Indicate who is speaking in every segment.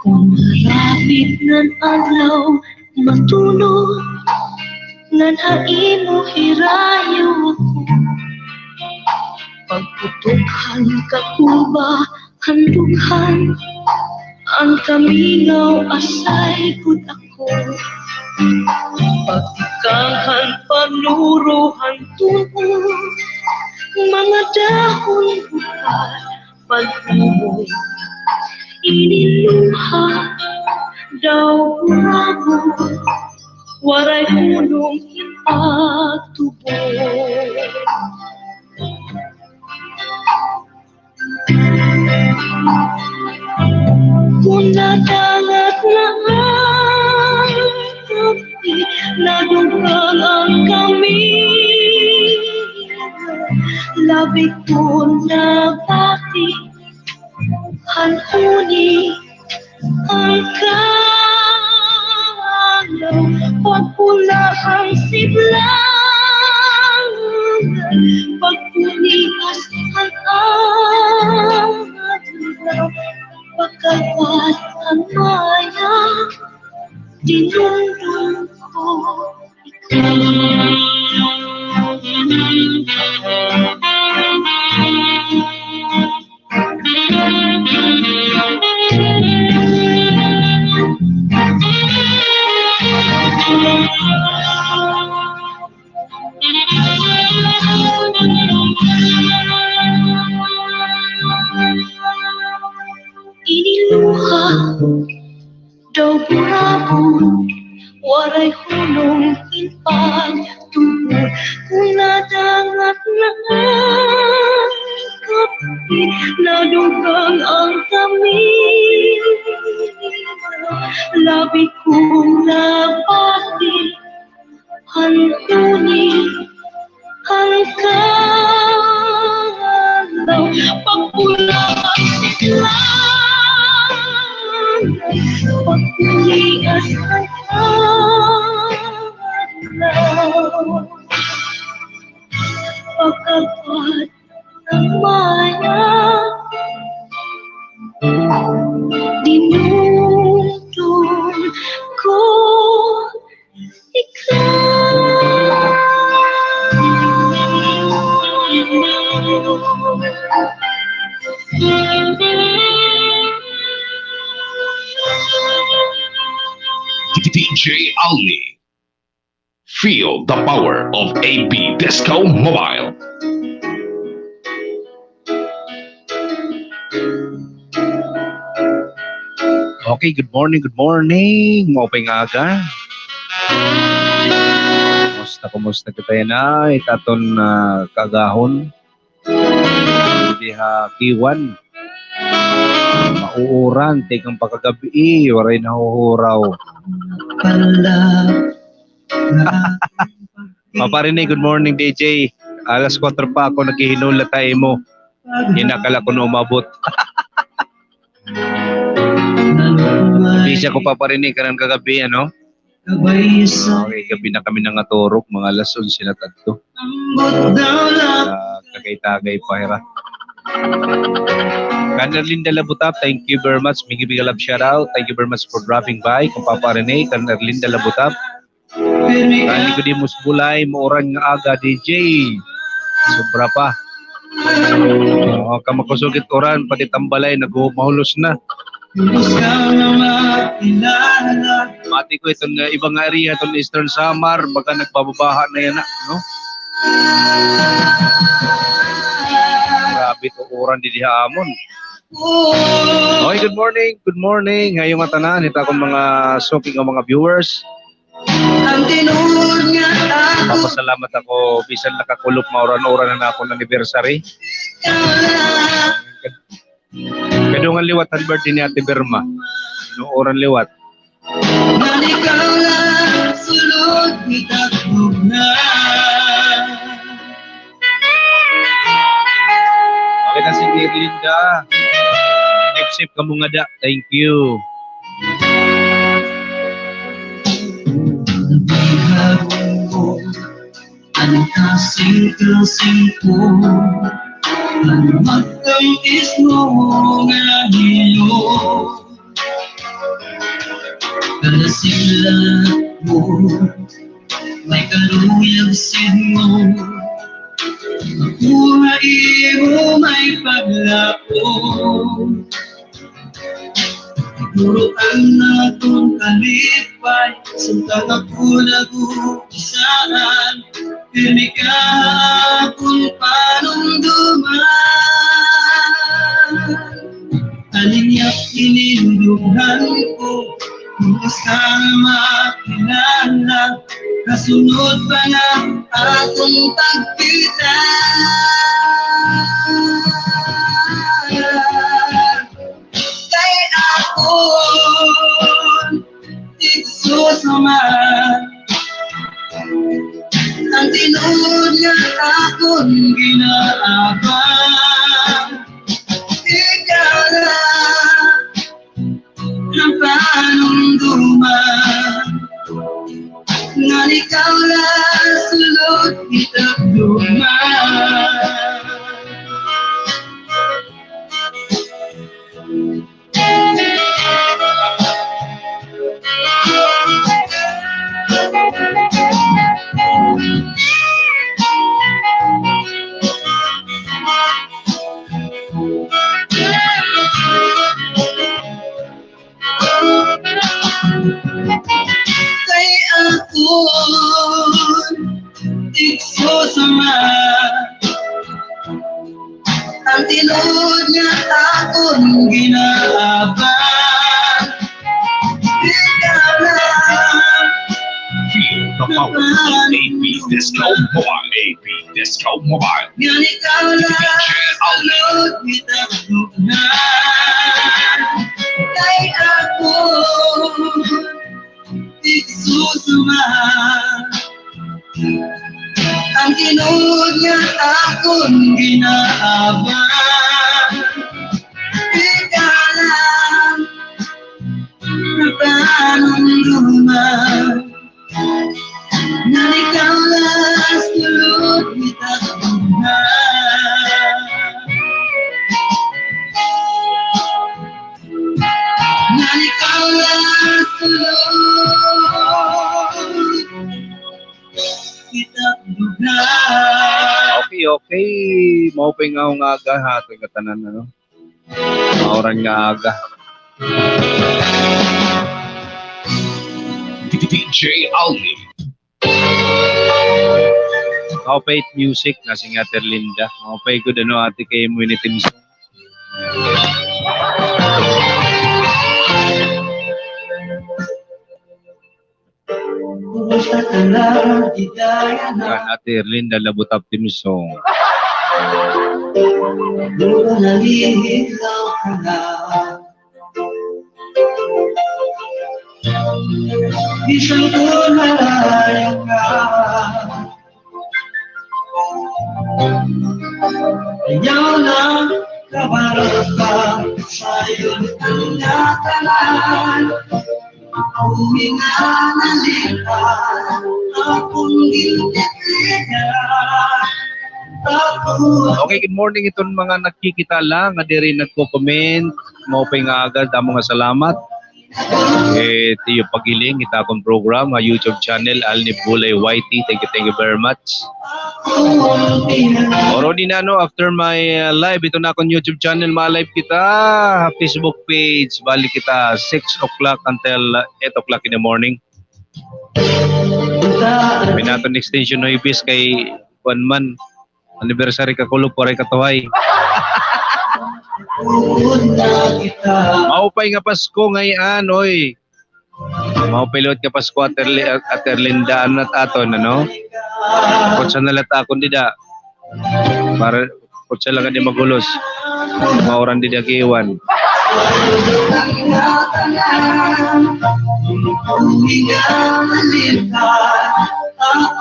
Speaker 1: Kung malapit ng adlaw matulog, ngan haimo hirayo ako. Pagputukan kakuba handughan, ang kaminaw asay gud ako. Pagtikahan panuruhan tuon, mga dahon bukal pagtumoy. Iniluha daw bravo, waray hulong ipagtubo. Kung nadangat na ang gabi, nadugang ang kami, labi ko na bakit hanhuni ang kalaw, pagpula ang siblang, pagpunias ang adlaw, pagkapat ang maya, dinundun ko iniluha daw burabon, waray hulong ipagtubo. Kung nadangat na ang gabi, nadugang ang kami, labi kong nabati, hantuni ang kalaw, pagpula ang siglang, pagpulias ang adlaw, pagkapat ng maya, dinudon ko
Speaker 2: DJ Ali. Feel the power of AB Disco Mobile.
Speaker 3: Okay, good morning, good morning. Maupay nga aga. Kumusta kita na? Itaton kagahon. Hindi ha kiwan. Mauuran, tekang pagkagabi, waray nahuhuraw. Maparinig, good morning DJ. Alas 4 pa ako naghihinula tayo mo. Hinakala ko na umabot. Hindi siya ko paparinig ka ng kagabi, ano? Okay, gabi na kami nangaturok, mga alas 11 na tatlo. Tagay-tagay pa, hira. Kanerlin Dalabutap, thank you very much. Big love shout out. Thank you very much for dropping by. Kung paparinig, Kanerlin Dalabutap. Kali ko di musbulay, mauran nga aga, DJ. Sobra pa. Kamakusugit oran, pati tambalay, nag-mahulos na. Mati ko itong ibang area, itong Eastern Samar, baka nagbababaha na yan, no? Grabe ito oran di dihamon. Okay, good morning. Good morning. Ngayong nga tanan, ito akong mga soaking o mga viewers. Papasalamat ako, bisan nakakulop mauran-uran na ako ng anniversary. Kadungan liwat ang birthday ni Ate Berma. No, oran liwat. Okay na si Linda. Sip ka mo nga da. Thank you.
Speaker 1: Ang kasing-kasing ko, ang magtamis mo nga hilo. Kalasila mo, may karuyag mo. Buhay mo may paglako. Siguro ang natong kalipay, sintang ako nag-uusaan. Pirmi ka kung panumduman. Alinyak inindughan ko, kung kang makilala. Kasunod pa na atong pagkita. Kay ako tigsusama, ang tinuod nga akong ginaabang. Ikaw na ang panumduman, nga ikaw na sulod kitang duman. Kay ako tigsusama, ang tinuod nga akong ginaabang. Ikaw na
Speaker 2: Feel the power of AB Disco Mobile. AB Disco Mobile.
Speaker 1: nga ikaw na sulod kitang duman. Kay ako tigsusuma, ang tinuod nga akong ginaabang. Ikaw lang ang panumduman, na ikaw lang sulod kitang duman. Na ikaw lang sulod kitang duman.
Speaker 3: Okay. Maupay nga akong aga ha. Ito yung katanan, ano? Mauran nga aga.
Speaker 2: DJ Alni.
Speaker 3: Maupay music na si Ate Linda. Maupay ko ano ate kay mo initim.
Speaker 1: Kumusta ka lang, hidaya na.
Speaker 3: Yan Ate Linda Labutap Team Song.
Speaker 1: Mula naliligaw ka na. Isang ko nalayan ka. Ayaw lang kabarap ka, sa'yo'y ang natalan. Huminga na lipan, akong ginitigan.
Speaker 3: Okay, good morning itong mga nakikita lang. Nga rin nagko-comment. Maupay nga agad. Damo nga salamat. Tiyo Pagiling, ita akong program, YouTube channel, Alni Bulay YT. Thank you very much. Already na no, after my live, ito na akong YouTube channel, ma-live kita, Facebook page, balik kita 6 o'clock until 8 o'clock in the morning. Minaton extension no ibis kay 1 man, anniversary ka kulop, paray katuhay.
Speaker 1: una kita.
Speaker 3: Maupay nga Pasko ngayon, oy. Maupilot nga Pasko at Erlindaan at aton, ano? Kutsa nalata akong dida. Para kutsa lang ka di magulos. Mauran di dagiwan.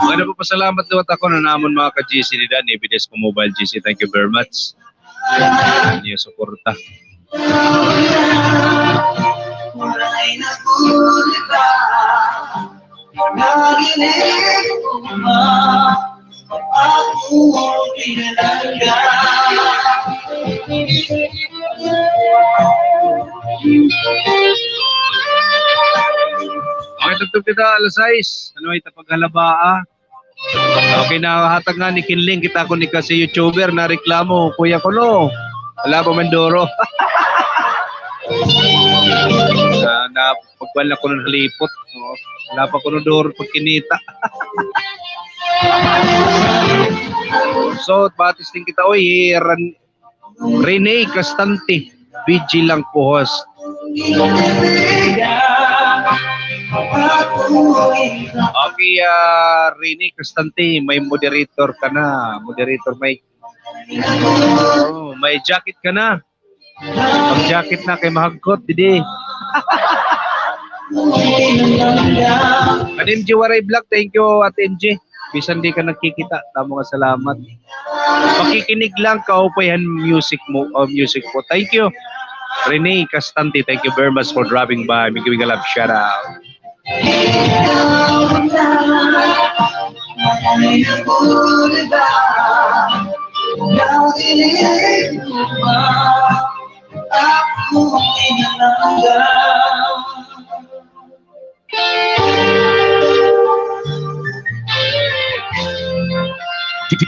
Speaker 3: Maganda po pasalamat doon ako na namon mga ka-GC nila ni Bidesco Mobile GC. Thank you very much. Hindi yung suporta. Okay, tutog kita alas 6. Ano ay tapaghalabaa? Okay, nakahatag nga ni Kinling. Kita ko ni kasi YouTuber na reklamo. Kuya ko no. Wala pa Mandoro. na pagwala ko ng halipot. No? Wala pa ko ng Doro pag kinita. So, batis din kita. Oy, Rene Castante. BG lang po host. Okay, Rene Castante, may moderator ka na. Moderator, may jacket ka na. Pag jacket na kay mahagkot, didi. Kanin Jiwaray Vlog, thank you Ate MJ. Bisan di ka nagkikita, tamo nga salamat. Makikinig lang kaupayan music mo, music po. Thank you. Rene Castante, thank you very much for dropping by. May giving a love shout out.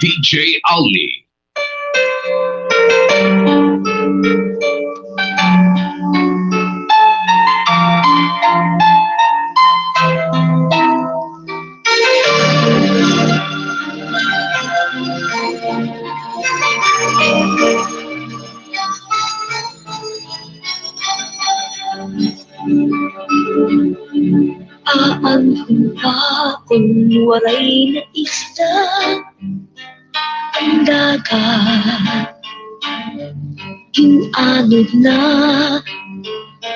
Speaker 2: DJ Ali.
Speaker 4: Aanhon pa kung waray na isda ang dagat. Ginanod na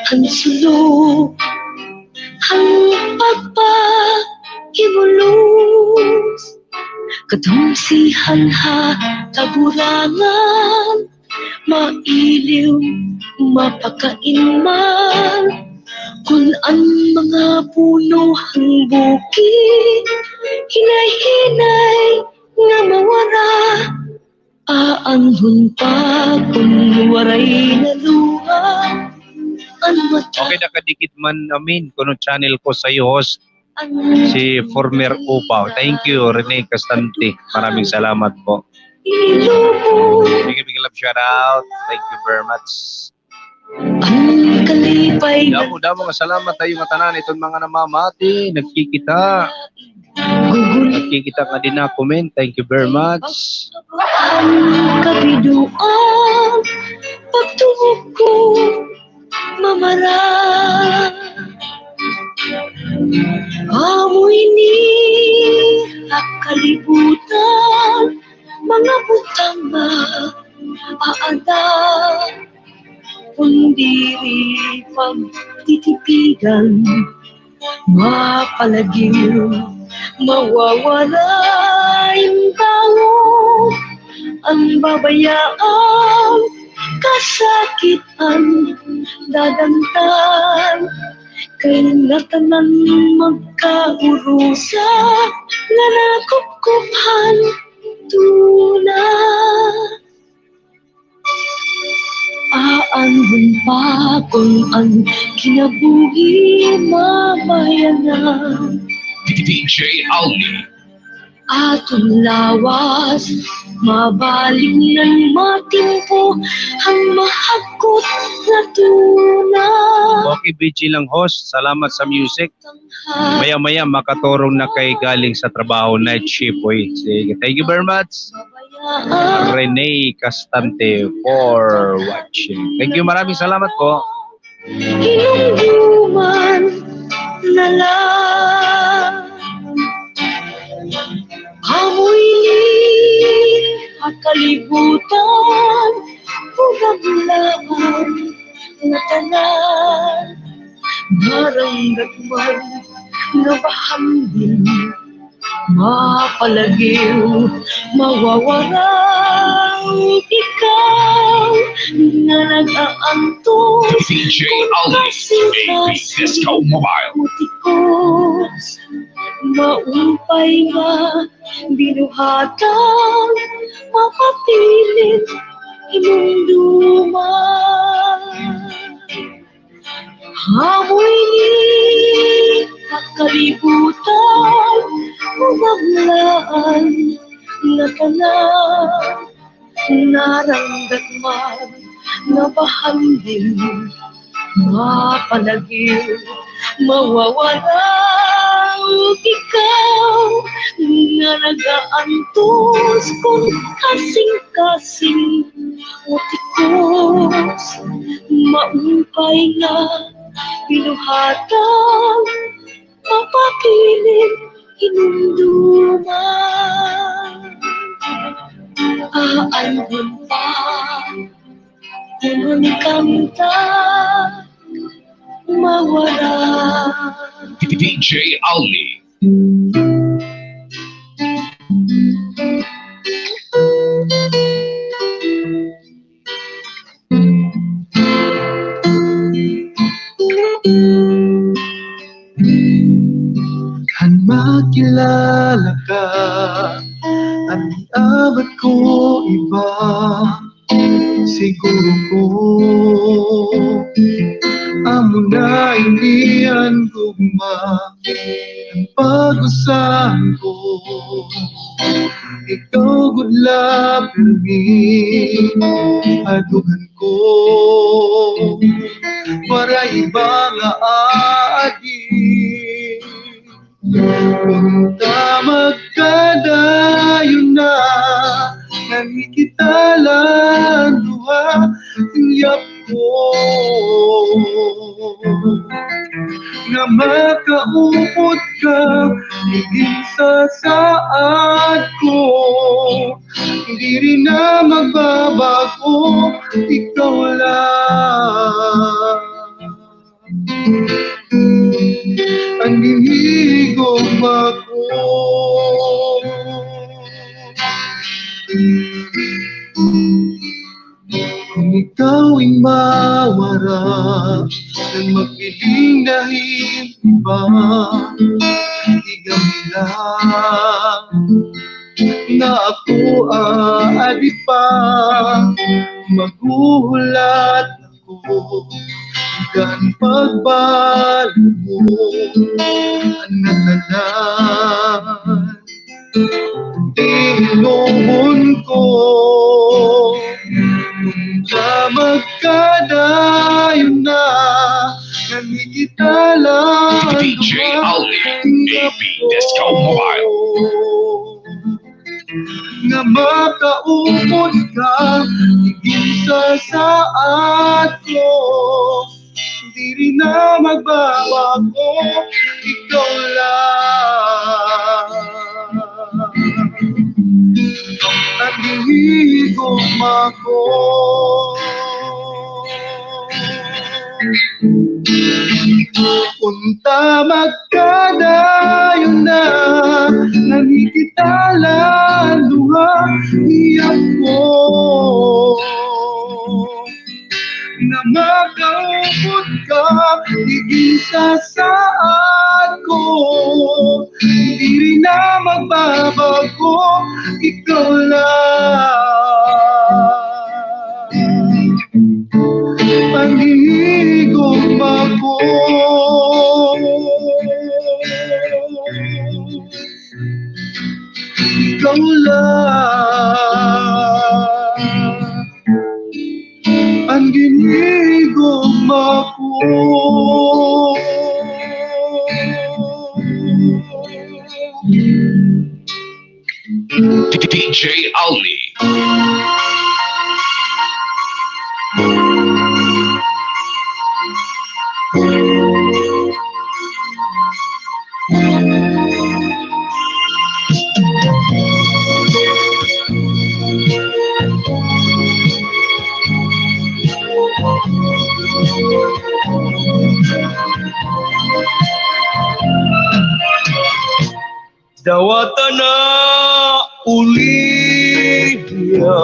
Speaker 4: ang sulok, ang pagpahimulos. Kadumsihan ha taburangan, mailiw mapakainman. Kung ang mga puno ang bukid, hinay-hinay nga mawara. Aanhon pa kung waray na luha ang mata.
Speaker 3: Okay, nakadikit man amin. Kuno channel ko sa iyo, host. Si Former Upaw. Thank you, Rene Castante. Maraming salamat po. Bigay love shout out. Thank you very much.
Speaker 4: Ang kalipay na
Speaker 3: Damo nga salamat tayo nga tanan itong mga namamati. Nagkikita. Nagkikita ka din na comment. Thank you very much.
Speaker 4: ang kabiduan, pagtungog ko mamara. Amoy ni kalibutan, mga butang aada. Kundiri pagtitipigan, mapalagim, mawawala yung tao. Ang babayaan, kasakitan, dadantan. Kay natanan magkaurusa, nga nakupkupan tuna. Aanhon pa kung ang kinabuhi mamayanan.
Speaker 2: DJ Ali.
Speaker 4: Atong lawas, mabaling ng matimpo, ang mahagkot na tuna.
Speaker 3: Okay, BG lang host. Salamat sa music. Maya-maya makaturong na kay galing sa trabaho, night shift. Oy. Sige, thank you very much. Rene Castante for watching. Thank you, maraming salamat po.
Speaker 4: Inuman na lang amoy at kalibutan Pugablaan na tanan Naranggatman na bahambing Mapalagiw, mawawaraw ikaw na nag-aantos
Speaker 2: DJ Ali, AB Disco Mobile.
Speaker 4: Mutikos, maumpay nga, binuhatang, mapapilit, inunduman. Amoy ni kalibutan, umaglaan na tanan, naranggatman na bahambing, mapalagiw, mawawala ikaw na nag-aantos kung kasing-kasing mutikos, maumpay na binuhatang, mapakilig, inunduman. Aangon pa, kung kanta, mawala.
Speaker 2: DJ Ali.
Speaker 1: Makilala ka at abot ko iba siguro ko amo na inian gugma ang pag-usahan ko ikaw gudla permi aduhan ko para iba nga agi punta magkadayon na nakikita lang duha iyap ko nga makaupot ka higit sa saad ko hindi rin na magbabago ikaw lang ang hinihigom ako kung ikaw'y mawara nang magpiling dahil iba igam lang na ako adi pa magulat ako gan pagbalo mo anatanan tinuon ko punta magkadayon na namikita lang
Speaker 2: DJ Ali, AB Disco Mobile.
Speaker 1: nga makaupot ka higit sa saad ko hindi rin na magbabago ikaw lang at hihigom ako punta magkadayon na nakikita lang luha iyak ko na makaupot ka higit sa saad ko hindi rin na magbabago ikaw lang panghihigom ako ikaw lang ang ginigom ako
Speaker 2: DJ Ali.
Speaker 1: Dawata na Olivia,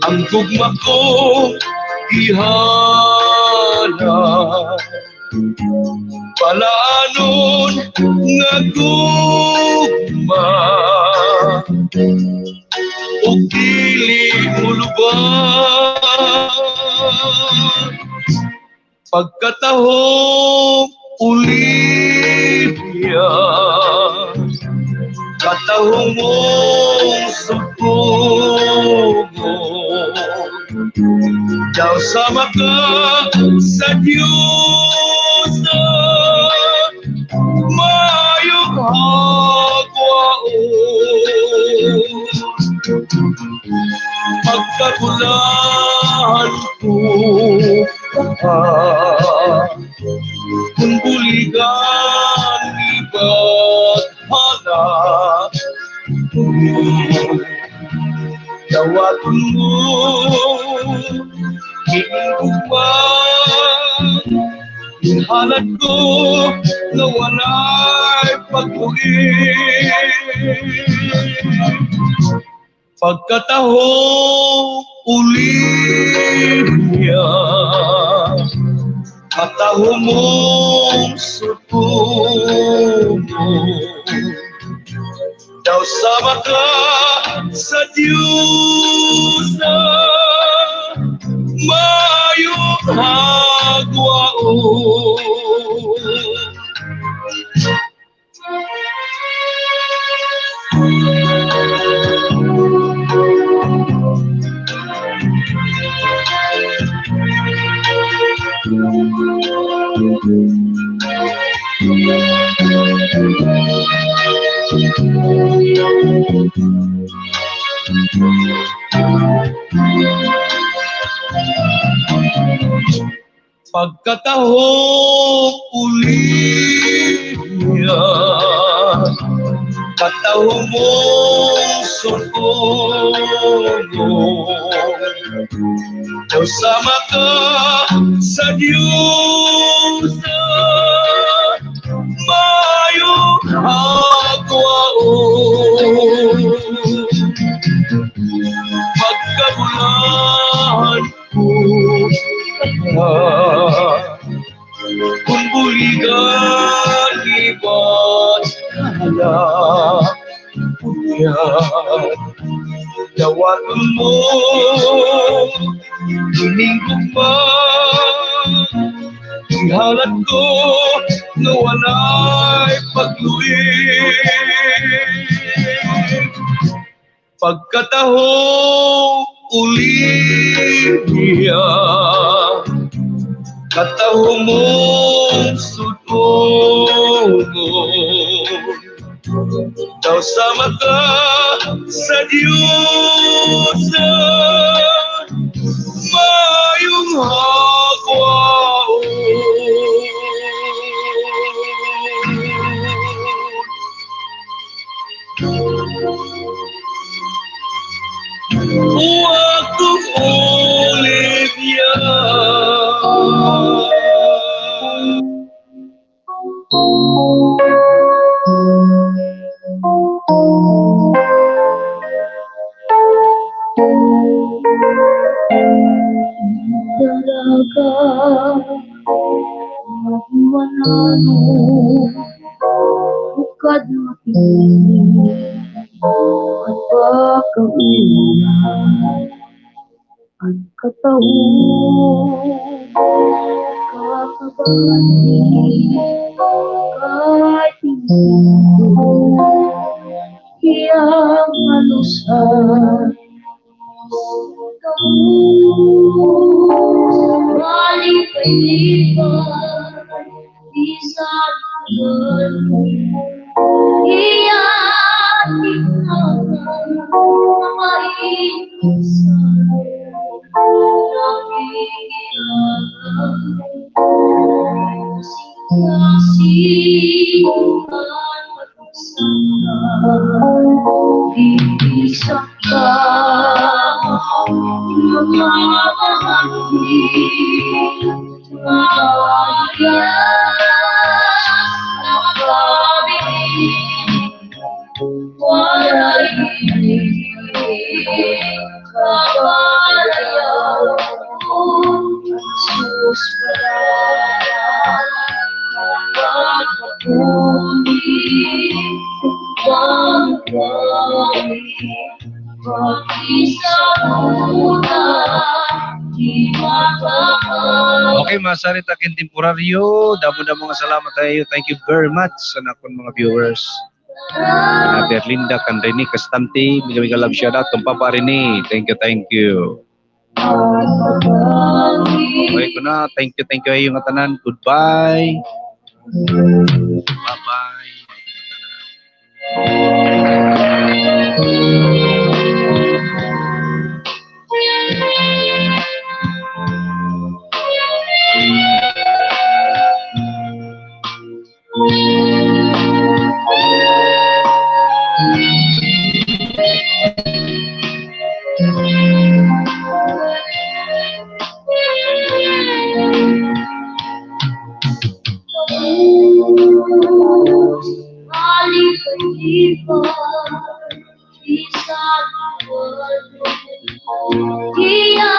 Speaker 1: ang tugma ko ihana, palaanon nga tugma, o dili mo lubang, pagkatahong Olivia, katahong mong supugo, daw sama ka sa Diyos na mayong hagwaon. Pagkagulahan ko ka, kung buligan iba't hala, dawaton mo iingkuman, ihalad ko na wala'y pag-uwi. Pagkatahong Olivia, katahong mong sutumo, daw sama ka sa Diyos na mayong hagwaon. Pagkatahong Olivia, katahong mong sumpong, daw sama ka sa Diyos na mayong hagwaon. Pagkagulahan ko kung buligan iba't hala, dawaton mo iningkuman, ihalad ko na wala'y pag-uwi. Pagkatahong Olivia, katahong mong sutungo, daw sama ka sa Diyos na mayong hagwaon. Waktu Olivia, dalaga mahiwanano, bukad makinig at pagkaulan, ang katahong kakabati, kahit hindi iyang halusan. Balik kay lipat, di sa buwan, iyan ikaw na maiisan, nakikilagan, kasing-kasing at pag-usapan, iisang ka, mga
Speaker 3: Okay, masarita kin temporaryo. Damo-damo nga salamat tayo. Thank you very much sa nakon mga viewers. Berlinda Kandrini Castanti, miga love shout out kung Papa Rene. Thank you, thank you. Okay ko na. Thank you ayo nga tanan. Goodbye. Bye-bye.
Speaker 5: Dia